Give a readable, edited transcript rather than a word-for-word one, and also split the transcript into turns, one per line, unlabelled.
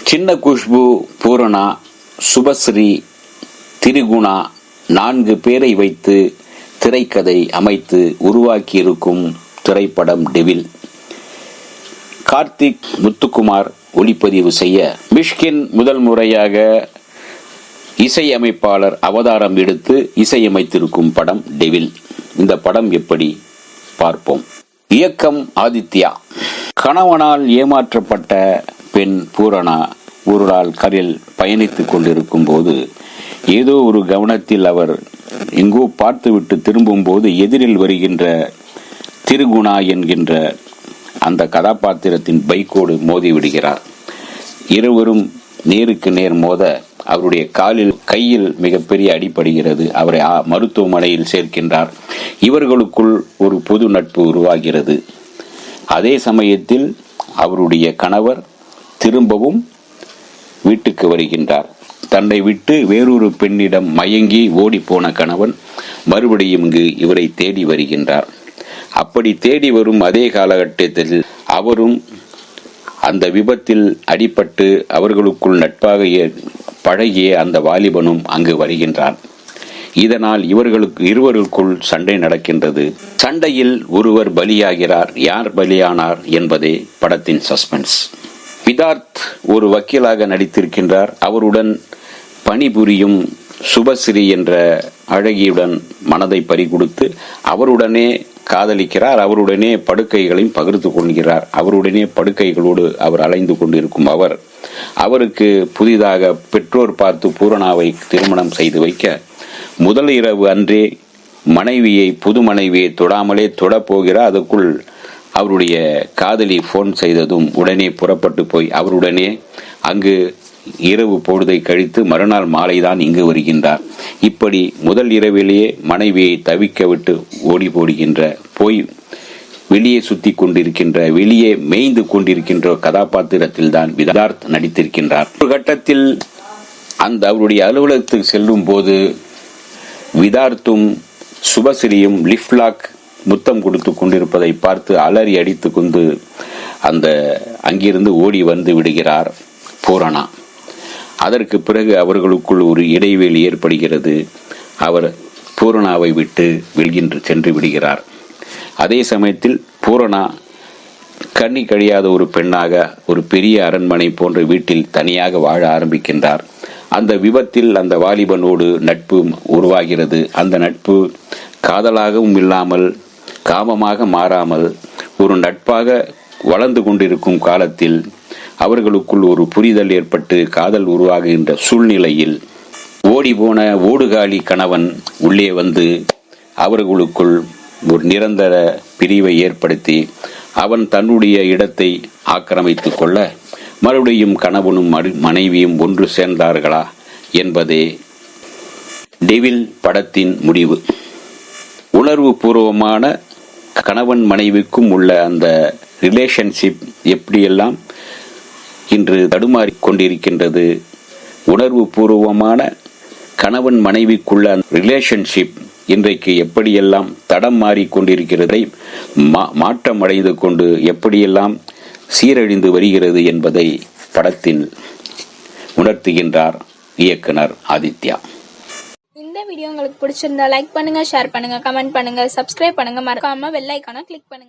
சின்ன குஷ்பு, பூரணா, சுபஸ்ரீ, திரிகுணா 4 பேரை வைத்து திரைக்கதை அமைத்து உருவாக்கியிருக்கும் திரைப்படம் டெவில். கார்த்திக் முத்துக்குமார் ஒளிப்பதிவு செய்ய மிஷ்கின் முதல் முறையாக இசையமைப்பாளர் அவதாரம் எடுத்து இசையமைத்திருக்கும் படம் டெவில். இந்த படம் எப்படி பார்ப்போம். இயக்கம் ஆதித்யா. கணவனால் ஏமாற்றப்பட்ட பெண் பூரணா ஒரு நாள் கரையில் பயணித்துக் கொண்டிருக்கும் போது ஏதோ ஒரு கவனத்தில் அவர் எங்கோ பார்த்துவிட்டு திரும்பும் போது எதிரில் வருகின்ற திரிகுணா என்கின்ற அந்த கதாபாத்திரத்தின் பைக்கோடு மோதி விடுகிறார். இருவரும் நேருக்கு நேர் மோத அவருடைய கையில் மிகப்பெரிய அடிபடுகிறது. அவரை மருத்துவமனையில் சேர்க்கின்றார். இவர்களுக்குள் ஒரு பொது நட்பு உருவாகிறது. அதே சமயத்தில் அவருடைய கணவர் திரும்பவும் வீட்டுக்கு வருகின்றார். தன்னை விட்டு வேறொரு பெண்ணிடம் மயங்கி ஓடி போன கணவன் மறுபடியும் இங்கு இவரை தேடி வருகின்றார். அப்படி தேடி வரும் அதே காலகட்டத்தில் அவரும் அந்த விபத்தில் அடிபட்டு அவர்களுக்குள் நட்பாக பழகிய அந்த வாலிபனும் அங்கு வருகின்றான். இதனால் இருவருக்குள் சண்டை நடக்கின்றது. சண்டையில் ஒருவர் பலியாகிறார். யார் பலியானார் என்பதே படத்தின் சஸ்பென்ஸ். விதார்த் ஒரு வக்கீலாக நடித்திருக்கின்றார். அவருடன் பணிபுரியும் சுபஸ்ரீ என்ற அழகியுடன் மனதை பறிகொடுத்து அவருடனே காதலிக்கிறார். அவருடனே படுக்கைகளையும் பகிர்ந்து கொள்கிறார். அவருடனே படுக்கைகளோடு அவர் அலைந்து கொண்டிருக்கும் அவருக்கு புதிதாக பெற்றோர் பார்த்து பூரணாவை திருமணம் செய்து வைக்க முதல் இரவு அன்றே புது மனைவியை தொடாமலே தொடப்போகிறார். அதற்குள் அவருடைய காதலி போன் செய்ததும் உடனே புறப்பட்டு போய் அவருடனே அங்கு இரவு பொழுதை கழித்து மறுநாள் மாலைதான் இங்கு வருகின்றார். இப்படி முதல் இரவிலேயே மனைவியை தவிக்க விட்டு ஓடி போய் வெளியே சுத்தி கொண்டிருக்கின்ற வெளியே மேய்ந்து கொண்டிருக்கின்ற கதாபாத்திரத்தில் தான் விதார்த் நடித்திருக்கின்றார். ஒரு கட்டத்தில் அவருடைய அலுவலகத்துக்கு செல்லும் போது விதார்த்தும் சுபஸ்ரீயும் லிப்லாக் முத்தம் கொடுத்து கொண்டிருப்பதை பார்த்து அலறி அடித்து கொண்டு அங்கிருந்து ஓடி வந்து விடுகிறார் பூரணா. அதற்கு பிறகு அவர்களுக்குள் ஒரு இடைவெளி ஏற்படுகிறது. அவர் பூரணாவை விட்டு சென்று விடுகிறார். அதே சமயத்தில் பூரணா கண்ணி கழியாத ஒரு பெண்ணாக ஒரு பெரிய அரண்மனை போன்ற வீட்டில் தனியாக வாழ ஆரம்பிக்கின்றார். அந்த விபத்தில் அந்த வாலிபனோடு நட்பு உருவாகிறது. அந்த நட்பு காதலாகவும் இல்லாமல் காமமாக மாறாமல் ஒரு நட்பாக வளர்ந்து கொண்டிருக்கும் காலத்தில் அவர்களுக்குள் ஒரு புரிதல் ஏற்பட்டு காதல் உருவாகுகின்ற சூழ்நிலையில் ஓடிப்போன ஓடுகாலி கணவன் உள்ளே வந்து அவர்களுக்குள் ஒரு நிரந்தர பிரிவை ஏற்படுத்தி அவன் தன்னுடைய இடத்தை ஆக்கிரமித்துக் கொள்ள மறுபடியும் கணவனும் மனைவியும் ஒன்று சேர்ந்தார்களா என்பதே டெவில் படத்தின் முடிவு. உணர்வு பூர்வமான கணவன் மனைவிக்கும் உள்ள அந்த ரிலேஷன்ஷிப் எப்படியெல்லாம் இன்று தடுமாறி கொண்டிருக்கின்றது. உணர்வு பூர்வமான கணவன் மனைவிக்குள்ள ரிலேஷன்ஷிப் இன்றைக்கு எப்படியெல்லாம் தடம் மாறிக்கொண்டிருக்கிறதை மாற்றம் அடைந்து கொண்டு எப்படியெல்லாம் சீரழிந்து வருகிறது என்பதை படத்தில் உணர்த்துகின்றார் இயக்குனர் ஆதித்யா.
இந்த வீடியோ உங்களுக்கு பிடிச்சிருந்தா லைக் பண்ணுங்க, ஷேர் பண்ணுங்க, கமெண்ட் பண்ணுங்க, சப்ஸ்கிரைப் பண்ணுங்க, மறக்காம பெல் ஐகானை கிளிக் பண்ணுங்க.